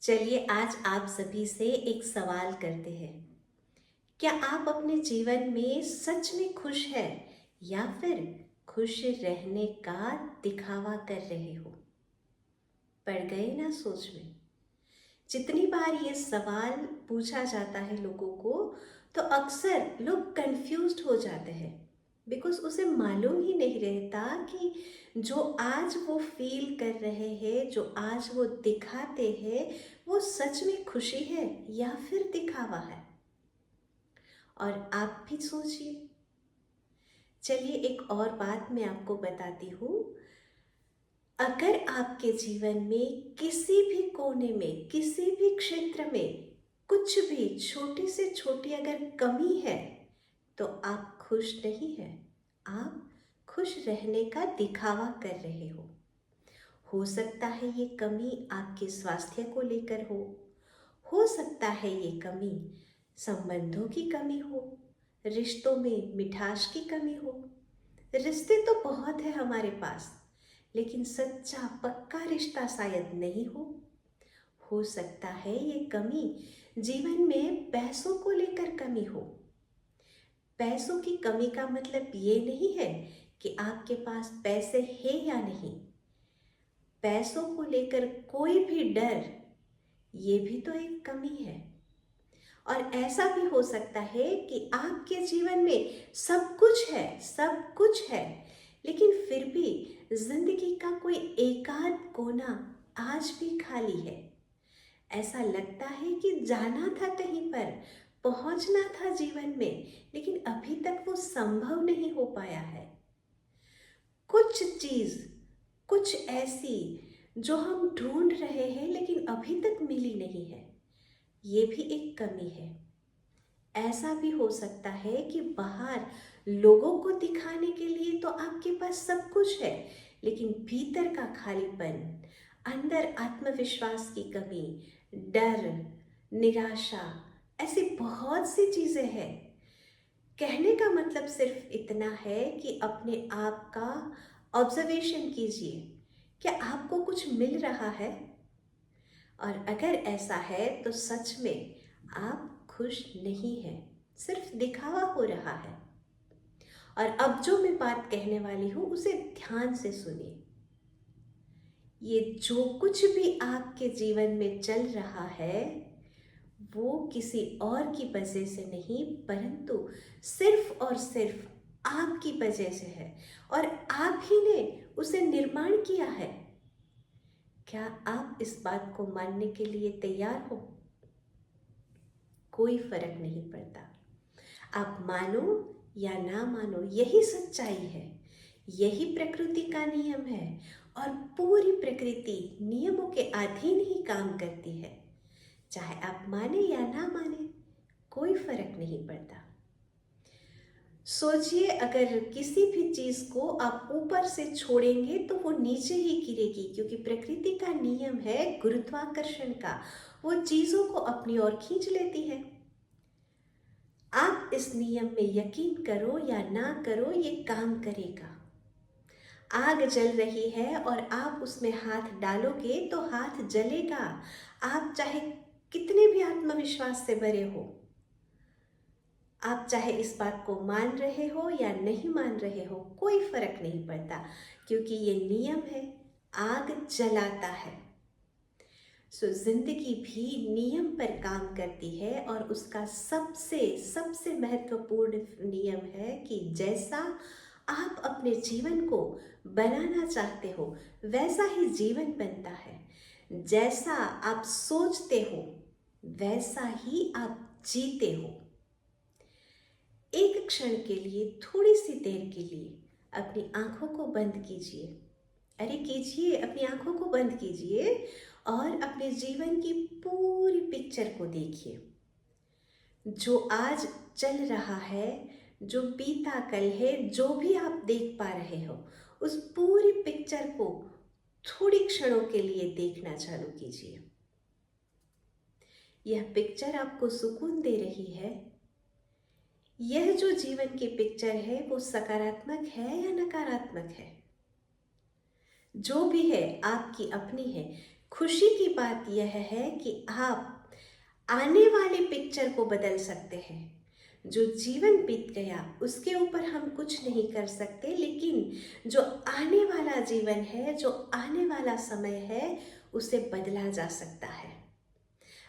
चलिए आज आप सभी से एक सवाल करते हैं। क्या आप अपने जीवन में सच में खुश हैं या फिर खुश रहने का दिखावा कर रहे हो? पड़ गए ना सोच में? जितनी बार ये सवाल पूछा जाता है लोगों को तो अक्सर लोग कंफ्यूज्ड हो जाते हैं बिकॉज उसे मालूम ही नहीं रहता कि जो आज वो फील कर रहे हैं, जो आज वो दिखाते हैं, वो सच में खुशी है या फिर दिखावा है। और आप भी सोचिए। चलिए एक और बात मैं आपको बताती हूँ। अगर आपके जीवन में किसी भी कोने में, किसी भी क्षेत्र में कुछ भी छोटी से छोटी अगर कमी है तो आप खुश नहीं हैं। आप खुश रहने का दिखावा कर रहे हो सकता है ये कमी आपके स्वास्थ्य को लेकर हो सकता है ये कमी संबंधों की कमी हो, रिश्तों में मिठास की कमी हो। रिश्ते तो बहुत है हमारे पास, लेकिन सच्चा पक्का रिश्ता शायद नहीं हो सकता है ये कमी जीवन में पैसों को लेकर कमी हो। पैसों की कमी का मतलब ये नहीं है कि आपके पास पैसे हैं या नहीं। पैसों को लेकर कोई भी डर, ये भी तो एक कमी है। और ऐसा भी हो सकता है कि आपके जीवन में सब कुछ है, सब कुछ है, लेकिन फिर भी जिंदगी का कोई एकाध कोना आज भी खाली है। ऐसा लगता है कि जाना था कहीं पर, पहुंचना था जीवन में, लेकिन अभी तक वो संभव नहीं हो पाया है। कुछ चीज, कुछ ऐसी जो हम ढूंढ रहे हैं लेकिन अभी तक मिली नहीं है, ये भी एक कमी है। ऐसा भी हो सकता है कि बाहर लोगों को दिखाने के लिए तो आपके पास सब कुछ है, लेकिन भीतर का खालीपन, अंदर आत्मविश्वास की कमी, डर, निराशा, ऐसी बहुत सी चीजें हैं। कहने का मतलब सिर्फ इतना है कि अपने आप का ऑब्जर्वेशन कीजिए। क्या आपको कुछ मिल रहा है? और अगर ऐसा है तो सच में आप खुश नहीं हैं, सिर्फ दिखावा हो रहा है। और अब जो मैं बात कहने वाली हूँ उसे ध्यान से सुनिए। ये जो कुछ भी आपके जीवन में चल रहा है वो किसी और की वजह से नहीं, परंतु सिर्फ और सिर्फ आपकी वजह से है, और आप ही ने उसे निर्माण किया है। क्या आप इस बात को मानने के लिए तैयार हो? कोई फर्क नहीं पड़ता, आप मानो या ना मानो, यही सच्चाई है, यही प्रकृति का नियम है। और पूरी प्रकृति नियमों के अधीन ही काम करती है। चाहे आप माने या ना माने, कोई फर्क नहीं पड़ता। सोचिए, अगर किसी भी चीज को आप ऊपर से छोड़ेंगे तो वो नीचे ही गिरेगी, क्योंकि प्रकृति का नियम है गुरुत्वाकर्षण का, वो चीजों को अपनी ओर खींच लेती है। आप इस नियम में यकीन करो या ना करो, ये काम करेगा। आग जल रही है और आप उसमें हाथ डालोगे तो हाथ जलेगा। आप चाहे कितने भी आत्मविश्वास से भरे हो, आप चाहे इस बात को मान रहे हो या नहीं मान रहे हो, कोई फर्क नहीं पड़ता, क्योंकि ये नियम है, आग जलाता है। जिंदगी भी नियम पर काम करती है, और उसका सबसे सबसे महत्वपूर्ण नियम है कि जैसा आप अपने जीवन को बनाना चाहते हो वैसा ही जीवन बनता है। जैसा आप सोचते हो वैसा ही आप जीते हो। एक क्षण के लिए, थोड़ी सी देर के लिए अपनी आंखों को बंद कीजिए। अरे कीजिए, अपनी आंखों को बंद कीजिए और अपने जीवन की पूरी पिक्चर को देखिए। जो आज चल रहा है, जो बीता कल है, जो भी आप देख पा रहे हो, उस पूरी पिक्चर को थोड़ी क्षणों के लिए देखना चालू कीजिए। यह पिक्चर आपको सुकून दे रही है? यह जो जीवन की पिक्चर है वो सकारात्मक है या नकारात्मक है? जो भी है आपकी अपनी है। खुशी की बात यह है कि आप आने वाले पिक्चर को बदल सकते हैं। जो जीवन बीत गया उसके ऊपर हम कुछ नहीं कर सकते, लेकिन जो आने वाला जीवन है, जो आने वाला समय है, उसे बदला जा सकता है।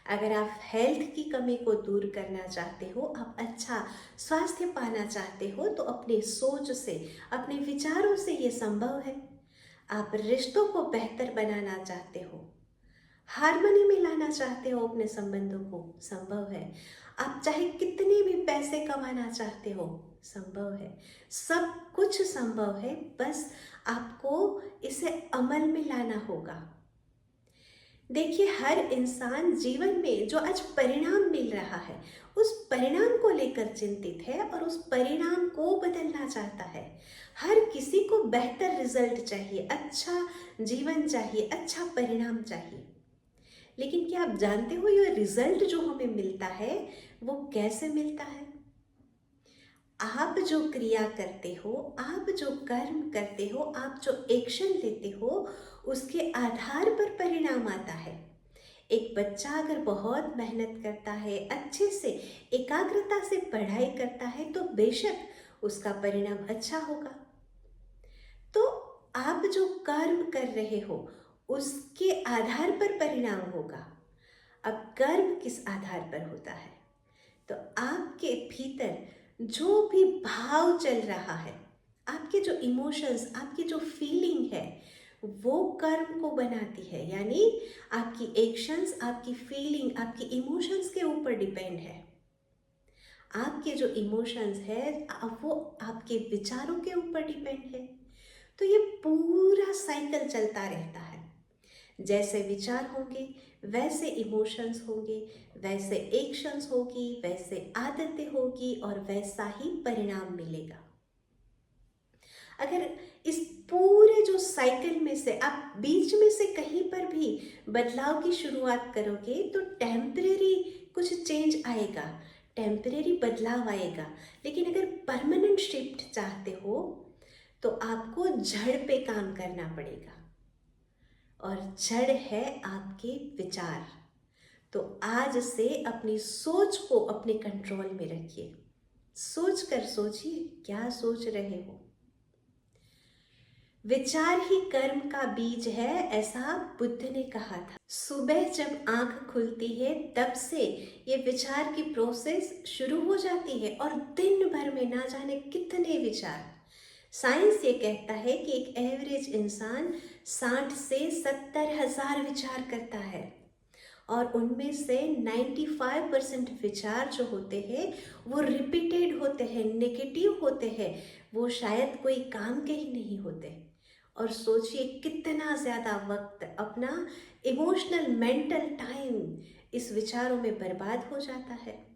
अगर आप हेल्थ की कमी को दूर करना चाहते हो, आप अच्छा स्वास्थ्य पाना चाहते हो, तो अपने सोच से, अपने विचारों से ये संभव है। आप रिश्तों को बेहतर बनाना चाहते हो, हार्मनी में लाना चाहते हो अपने संबंधों को, संभव है। आप चाहे कितने भी पैसे कमाना चाहते हो, संभव है। सब कुछ संभव है, बस आपको इसे अमल में लाना होगा। देखिए, हर इंसान जीवन में जो आज परिणाम मिल रहा है, उस परिणाम को लेकर चिंतित है और उस परिणाम को बदलना चाहता है। हर किसी को बेहतर रिजल्ट चाहिए, अच्छा जीवन चाहिए, अच्छा परिणाम चाहिए। लेकिन क्या आप जानते हो ये रिजल्ट जो हमें मिलता है वो कैसे मिलता है? आप जो क्रिया करते हो, आप जो कर्म करते हो, आप जो एक्शन लेते हो, उसके आधार पर परिणाम आता है। एक बच्चा अगर बहुत मेहनत करता है, अच्छे से एकाग्रता से पढ़ाई करता है, तो बेशक उसका परिणाम अच्छा होगा। तो आप जो कर्म कर रहे हो उसके आधार पर परिणाम होगा। अब कर्म किस आधार पर होता है? तो आपके भीतर जो भी भाव चल रहा है, आपके जो इमोशंस, आपकी जो फीलिंग है, वो कर्म को बनाती है। यानी आपकी एक्शंस, आपकी फीलिंग, आपकी इमोशंस के ऊपर डिपेंड है। आपके जो इमोशंस है वो आपके विचारों के ऊपर डिपेंड है। तो ये पूरा साइकिल चलता रहता है। जैसे विचार होंगे वैसे इमोशंस होंगे, वैसे एक्शंस होगी, वैसे आदतें होगी और वैसा ही परिणाम मिलेगा। अगर इस पूरे जो साइकिल में से आप बीच में से कहीं पर भी बदलाव की शुरुआत करोगे तो टेम्परेरी कुछ चेंज आएगा, टेम्परेरी बदलाव आएगा। लेकिन अगर परमानेंट शिफ्ट चाहते हो तो आपको जड़ पे काम करना पड़ेगा, और जड़ है आपके विचार। तो आज से अपनी सोच को अपने कंट्रोल में रखिए। सोच कर सोचिए, क्या सोच रहे हो? विचार ही कर्म का बीज है, ऐसा बुद्ध ने कहा था। सुबह जब आंख खुलती है तब से ये विचार की प्रोसेस शुरू हो जाती है, और दिन भर में ना जाने कितने विचार। साइंस ये कहता है कि एक एवरेज इंसान 60 से 70,000 विचार करता है, और उनमें से 95% विचार जो होते हैं वो रिपीटेड होते हैं, नेगेटिव होते हैं, वो शायद कोई काम के ही नहीं होते। और सोचिए कितना ज़्यादा वक्त अपना इमोशनल मेंटल टाइम इस विचारों में बर्बाद हो जाता है।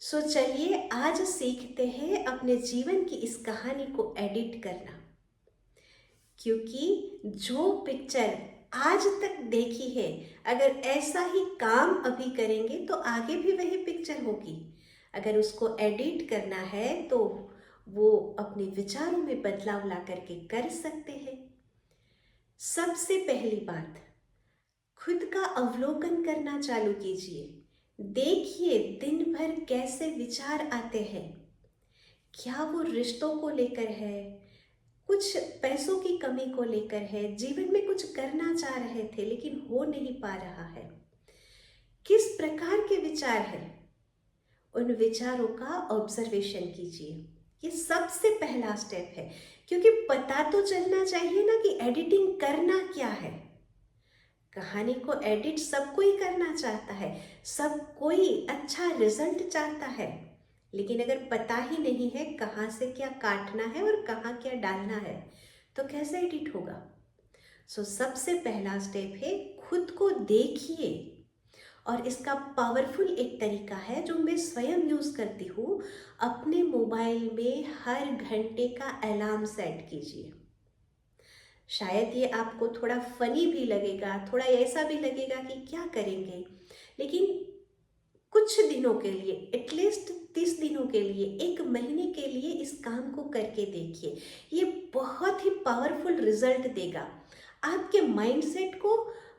सो चलिए आज सीखते हैं अपने जीवन की इस कहानी को एडिट करना, क्योंकि जो पिक्चर आज तक देखी है, अगर ऐसा ही काम अभी करेंगे तो आगे भी वही पिक्चर होगी। अगर उसको एडिट करना है तो वो अपने विचारों में बदलाव ला करके कर सकते हैं। सबसे पहली बात, खुद का अवलोकन करना चालू कीजिए। देखिए दिन भर कैसे विचार आते हैं। क्या वो रिश्तों को लेकर है, कुछ पैसों की कमी को लेकर है, जीवन में कुछ करना चाह रहे थे लेकिन हो नहीं पा रहा है। किस प्रकार के विचार हैं, उन विचारों का ऑब्जर्वेशन कीजिए। ये सबसे पहला स्टेप है, क्योंकि पता तो चलना चाहिए ना कि एडिटिंग करना क्या है। कहानी को एडिट सब कोई करना चाहता है, सब कोई अच्छा रिजल्ट चाहता है, लेकिन अगर पता ही नहीं है कहाँ से क्या काटना है और कहाँ क्या डालना है तो कैसे एडिट होगा। सबसे पहला स्टेप है खुद को देखिए। और इसका पावरफुल एक तरीका है जो मैं स्वयं यूज़ करती हूँ। अपने मोबाइल में हर घंटे का अलार्म सेट कीजिए। शायद ये आपको थोड़ा फनी भी लगेगा, थोड़ा ऐसा भी लगेगा कि क्या करेंगे, लेकिन कुछ दिनों के लिए, एटलीस्ट 30 दिनों के लिए, 1 महीने के लिए इस काम को करके देखिए। ये बहुत ही पावरफुल रिजल्ट देगा। आपके माइंडसेट को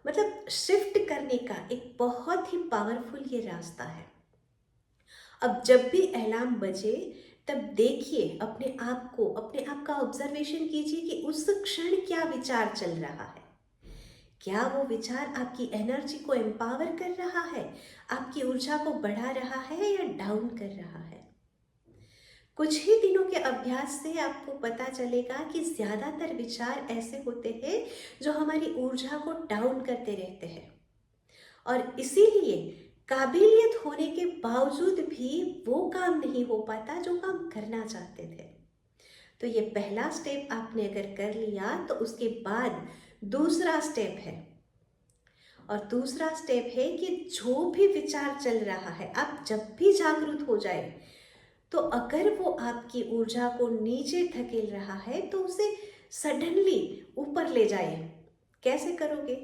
मतलब शिफ्ट करने का एक बहुत ही पावरफुल ये रास्ता है। अब जब भी अलार्म बजे तब देखिए अपने आप का ऑब्जर्वेशन कीजिए कि उस क्षण क्या विचार चल रहा है। क्या वो विचार आपकी एनर्जी को एम्पावर कर रहा है, आपकी ऊर्जा को बढ़ा रहा है या डाउन कर रहा है? कुछ ही दिनों के अभ्यास से आपको पता चलेगा कि ज़्यादातर विचार ऐसे होते हैं जो हमारी ऊर्जा को डाउन करते रहते हैं, और इसीलिए काबिलियत होने के बावजूद भी वो काम नहीं हो पाता जो काम करना चाहते थे। तो ये पहला स्टेप आपने अगर कर लिया तो उसके बाद दूसरा स्टेप है, और दूसरा स्टेप है कि जो भी विचार चल रहा है, आप जब भी जागरूक हो जाए तो अगर वो आपकी ऊर्जा को नीचे धकेल रहा है तो उसे सडनली ऊपर ले जाए। कैसे करोगे?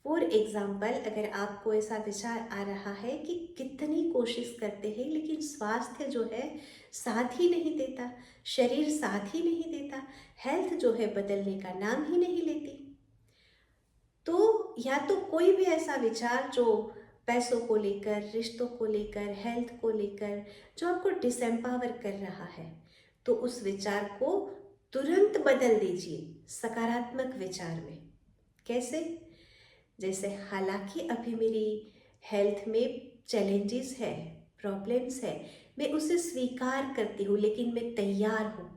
फॉर एग्जाम्पल, अगर आपको ऐसा विचार आ रहा है कि कितनी कोशिश करते हैं लेकिन स्वास्थ्य जो है साथ ही नहीं देता, शरीर साथ ही नहीं देता, हेल्थ जो है बदलने का नाम ही नहीं लेती, तो या तो कोई भी ऐसा विचार जो पैसों को लेकर, रिश्तों को लेकर, हेल्थ को लेकर जो आपको डिसएम्पावर कर रहा है, तो उस विचार को तुरंत बदल दीजिए सकारात्मक विचार में। कैसे? जैसे, हालांकि अभी मेरी हेल्थ में चैलेंजेस है, प्रॉब्लम्स है, मैं उसे स्वीकार करती हूँ लेकिन मैं तैयार हूँ,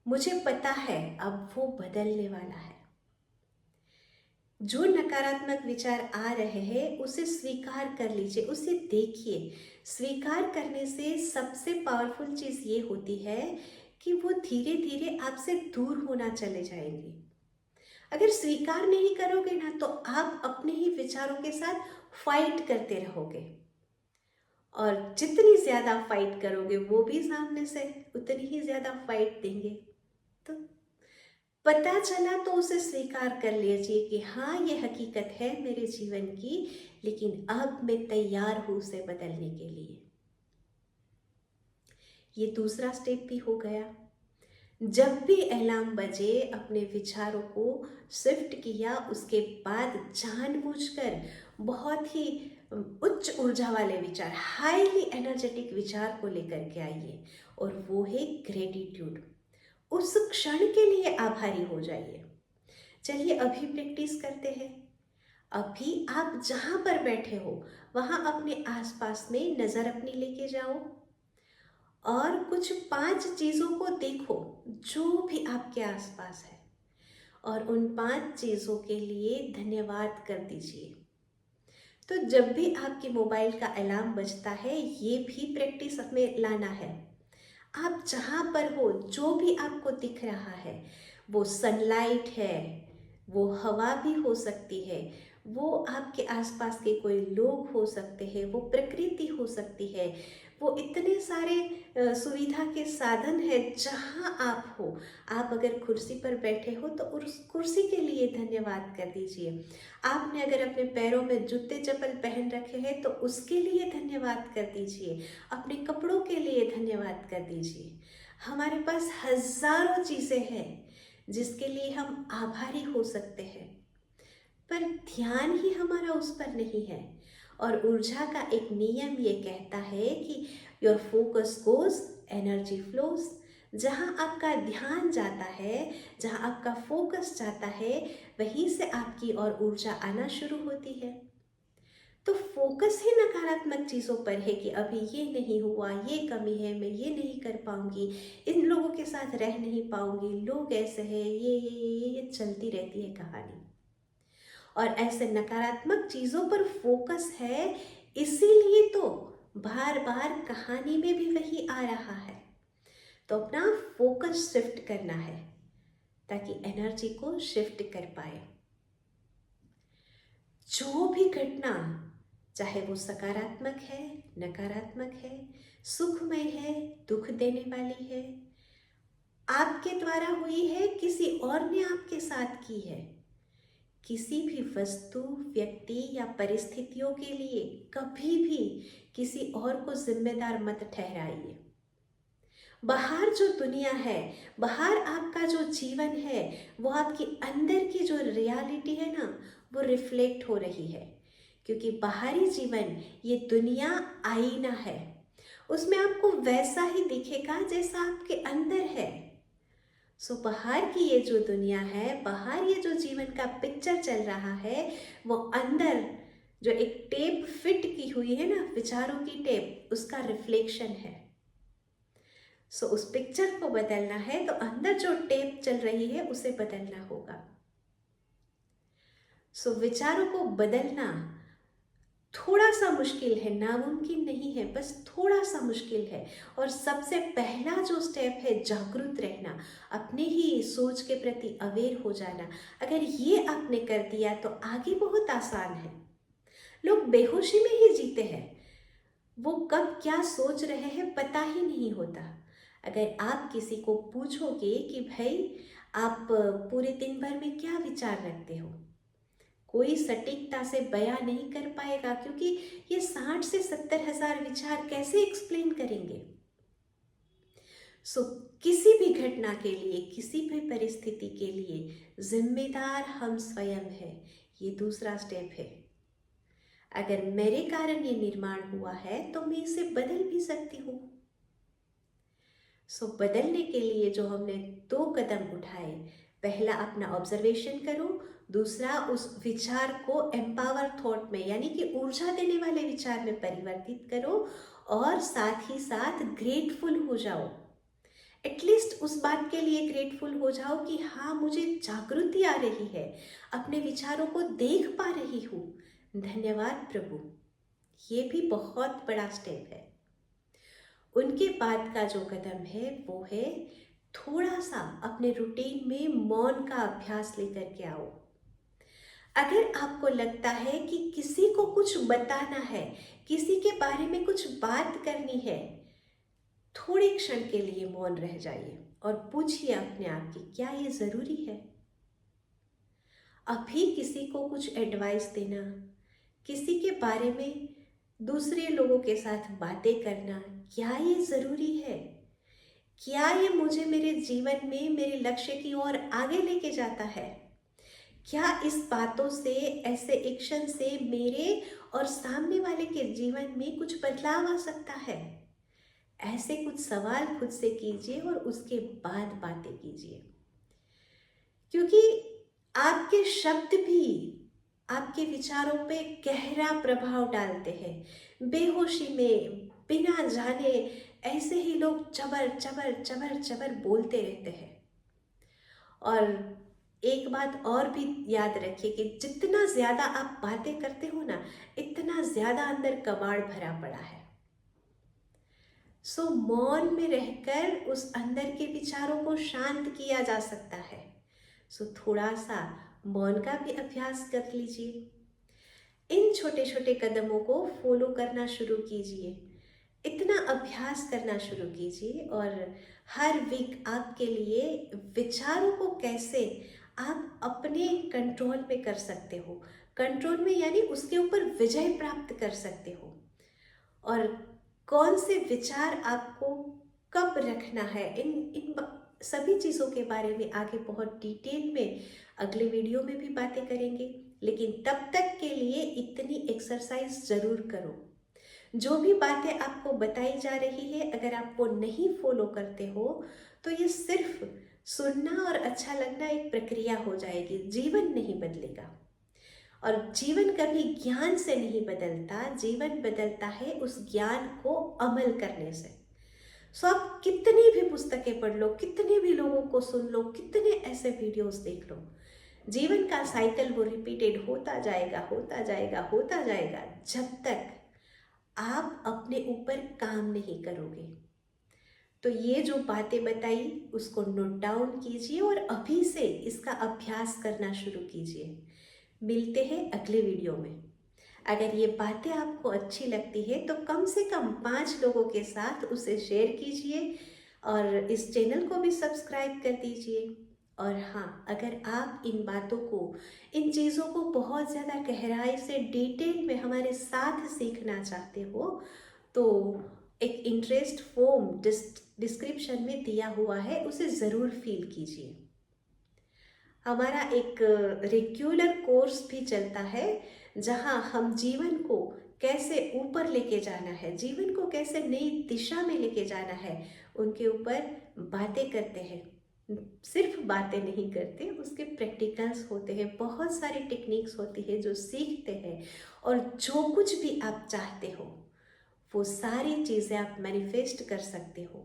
मुझे पता है अब वो बदलने वाला है। जो नकारात्मक विचार आ रहे हैं उसे स्वीकार कर लीजिए, उसे देखिए। स्वीकार करने से सबसे पावरफुल चीज़ ये होती है कि वो धीरे धीरे आपसे दूर होना चले जाएंगे। अगर स्वीकार नहीं करोगे ना तो आप अपने ही विचारों के साथ फाइट करते रहोगे, और जितनी ज़्यादा फाइट करोगे वो भी सामने से उतनी ही ज़्यादा फाइट देंगे। तो पता चला तो उसे स्वीकार कर लीजिए कि हाँ, ये हकीकत है मेरे जीवन की, लेकिन अब मैं तैयार हूँ उसे बदलने के लिए। ये दूसरा स्टेप भी हो गया। जब भी अलार्म बजे अपने विचारों को शिफ्ट किया, उसके बाद जानबूझकर बहुत ही उच्च ऊर्जा वाले विचार, हाईली एनर्जेटिक विचार को लेकर के आइए, और वो है ग्रेटिट्यूड। उस क्षण के लिए आभारी हो जाइए। चलिए अभी प्रैक्टिस करते हैं। अभी आप जहाँ पर बैठे हो वहाँ अपने आसपास में नज़र अपनी लेके जाओ, और कुछ 5 चीज़ों को देखो जो भी आपके आसपास है, और उन 5 चीज़ों के लिए धन्यवाद कर दीजिए। तो जब भी आपके मोबाइल का अलार्म बजता है, ये भी प्रैक्टिस में लाना है। आप जहाँ पर हो, जो भी आपको दिख रहा है, वो सनलाइट है, वो हवा भी हो सकती है, वो आपके आसपास के कोई लोग हो सकते हैं, वो प्रकृति हो सकती है, वो इतने सारे सुविधा के साधन है जहाँ आप हो। आप अगर कुर्सी पर बैठे हो तो उस कुर्सी के लिए धन्यवाद कर दीजिए। आपने अगर अपने पैरों में जूते चप्पल पहन रखे हैं तो उसके लिए धन्यवाद कर दीजिए। अपने कपड़ों के लिए धन्यवाद कर दीजिए। हमारे पास हजारों चीज़ें हैं जिसके लिए हम आभारी हो सकते हैं, पर ध्यान ही हमारा उस पर नहीं है। और ऊर्जा का एक नियम ये कहता है कि your focus goes, energy flows. जहाँ आपका ध्यान जाता है, जहाँ आपका फोकस जाता है, वहीं से आपकी और ऊर्जा आना शुरू होती है। तो फोकस ही नकारात्मक चीज़ों पर है कि अभी ये नहीं हुआ, ये कमी है, मैं ये नहीं कर पाऊंगी, इन लोगों के साथ रह नहीं पाऊंगी, लोग ऐसे हैं, ये चलती रहती है कहानी। और ऐसे नकारात्मक चीज़ों पर फोकस है, इसीलिए तो बार बार कहानी में भी वही आ रहा है। तो अपना फोकस शिफ्ट करना है ताकि एनर्जी को शिफ्ट कर पाए। जो भी घटना, चाहे वो सकारात्मक है, नकारात्मक है, सुखमय है, दुख देने वाली है, आपके द्वारा हुई है, किसी और ने आपके साथ की है, किसी भी वस्तु, व्यक्ति या परिस्थितियों के लिए कभी भी किसी और को जिम्मेदार मत ठहराइए। बाहर जो दुनिया है, बाहर आपका जो जीवन है, वो आपकी अंदर की जो रियलिटी है ना, वो रिफ्लेक्ट हो रही है। क्योंकि बाहरी जीवन, ये दुनिया आईना है, उसमें आपको वैसा ही दिखेगा जैसा आपके अंदर है। सो बाहर की ये जो दुनिया है, बाहर ये जो जीवन का पिक्चर चल रहा है, वो अंदर जो एक टेप फिट की हुई है ना, विचारों की टेप, उसका रिफ्लेक्शन है। सो उस पिक्चर को बदलना है तो अंदर जो टेप चल रही है उसे बदलना होगा। सो विचारों को बदलना थोड़ा सा मुश्किल है, नामुमकिन नहीं है, बस थोड़ा सा मुश्किल है। और सबसे पहला जो स्टेप है, जागरूक रहना, अपने ही सोच के प्रति अवेयर हो जाना। अगर ये आपने कर दिया तो आगे बहुत आसान है। लोग बेहोशी में ही जीते हैं, वो कब क्या सोच रहे हैं पता ही नहीं होता। अगर आप किसी को पूछोगे कि भाई आप पूरे दिन भर में क्या विचार रखते हो, कोई सटीकता से बयां नहीं कर पाएगा, क्योंकि ये 60 से 70 हज़ार विचार कैसे एक्सप्लेन करेंगे। सो किसी भी घटना के लिए, किसी भी परिस्थिति के लिए जिम्मेदार हम स्वयं हैं। ये दूसरा स्टेप है। अगर मेरे कारण ये निर्माण हुआ है तो मैं इसे बदल भी सकती हूँ। सो बदलने के लिए जो हमने 2 कदम उठाए, पहला अपना ऑब्जर्वेशन करो, दूसरा उस विचार को एम्पावर थॉट में, यानी कि ऊर्जा देने वाले विचार में परिवर्तित करो, और साथ ही साथ ग्रेटफुल हो जाओ। एटलीस्ट उस बात के लिए ग्रेटफुल हो जाओ कि हाँ, मुझे जागृति आ रही है, अपने विचारों को देख पा रही हूँ, धन्यवाद प्रभु। ये भी बहुत बड़ा स्टेप है। उनके बाद का जो कदम है वो है थोड़ा सा अपने रूटीन में मौन का अभ्यास लेकर के आओ। अगर आपको लगता है कि किसी को कुछ बताना है, किसी के बारे में कुछ बात करनी है, थोड़े क्षण के लिए मौन रह जाइए और पूछिए अपने आप कि क्या ये जरूरी है। अभी किसी को कुछ एडवाइस देना, किसी के बारे में दूसरे लोगों के साथ बातें करना, क्या ये ज़रूरी है? क्या ये मुझे मेरे जीवन में मेरे लक्ष्य की ओर आगे लेके जाता है? क्या इस बातों से, ऐसे एक्शन से मेरे और सामने वाले के जीवन में कुछ बदलाव आ सकता है? ऐसे कुछ सवाल खुद से कीजिए और उसके बाद बातें कीजिए। क्योंकि आपके शब्द भी आपके विचारों पे गहरा प्रभाव डालते हैं। बेहोशी में बिना जाने ऐसे ही लोग चबर चबर चबर चबर बोलते रहते हैं। और एक बात और भी याद रखिए कि जितना ज़्यादा आप बातें करते हो ना, इतना ज़्यादा अंदर कबाड़ भरा पड़ा है। सो मौन में रहकर उस अंदर के विचारों को शांत किया जा सकता है। सो थोड़ा सा मौन का भी अभ्यास कर लीजिए। इन छोटे छोटे कदमों को फॉलो करना शुरू कीजिए, इतना अभ्यास करना शुरू कीजिए। और हर वीक आपके लिए विचारों को कैसे आप अपने कंट्रोल में कर सकते हो, कंट्रोल में यानी उसके ऊपर विजय प्राप्त कर सकते हो, और कौन से विचार आपको कब रखना है, इन इन सभी चीज़ों के बारे में आगे बहुत डिटेल में अगले वीडियो में भी बातें करेंगे। लेकिन तब तक के लिए इतनी एक्सरसाइज ज़रूर करो। जो भी बातें आपको बताई जा रही है, अगर आप वो नहीं फॉलो करते हो तो ये सिर्फ सुनना और अच्छा लगना एक प्रक्रिया हो जाएगी, जीवन नहीं बदलेगा। और जीवन कभी ज्ञान से नहीं बदलता, जीवन बदलता है उस ज्ञान को अमल करने से। सो आप कितनी भी पुस्तकें पढ़ लो, कितने भी लोगों को सुन लो, कितने ऐसे वीडियोस देख लो, जीवन का साइकिल वो रिपीटेड होता जाएगा, होता जाएगा, होता जाएगा, जब तक आप अपने ऊपर काम नहीं करोगे। तो ये जो बातें बताई उसको नोट डाउन कीजिए और अभी से इसका अभ्यास करना शुरू कीजिए। मिलते हैं अगले वीडियो में। अगर ये बातें आपको अच्छी लगती है तो कम से कम 5 लोगों के साथ उसे शेयर कीजिए और इस चैनल को भी सब्सक्राइब कर दीजिए। और हाँ, अगर आप इन बातों को, इन चीज़ों को बहुत ज़्यादा गहराई से डिटेल में हमारे साथ सीखना चाहते हो तो एक इंटरेस्ट फॉर्म डिस्क्रिप्शन में दिया हुआ है, उसे ज़रूर फिल कीजिए। हमारा एक रेगुलर कोर्स भी चलता है जहां हम जीवन को कैसे ऊपर लेके जाना है, जीवन को कैसे नई दिशा में लेके जाना है, उनके ऊपर बातें करते हैं। सिर्फ बातें नहीं करते, उसके प्रैक्टिकल्स होते हैं, बहुत सारी टेक्निक्स होती है जो सीखते हैं। और जो कुछ भी आप चाहते हो वो सारी चीज़ें आप मैनिफेस्ट कर सकते हो।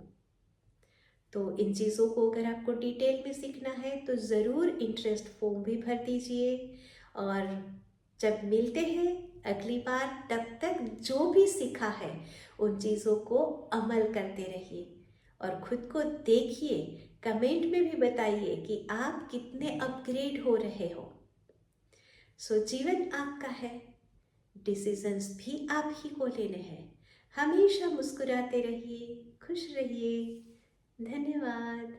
तो इन चीज़ों को अगर आपको डिटेल में सीखना है तो ज़रूर इंटरेस्ट फॉर्म भी भर दीजिए। और जब मिलते हैं अगली बार, तब तक जो भी सीखा है उन चीज़ों को अमल करते रहिए और खुद को देखिए। कमेंट में भी बताइए कि आप कितने अपग्रेड हो रहे हो। सो जीवन आपका है, डिसीजंस भी आप ही को लेने हैं। हमेशा मुस्कुराते रहिए, खुश रहिए। धन्यवाद।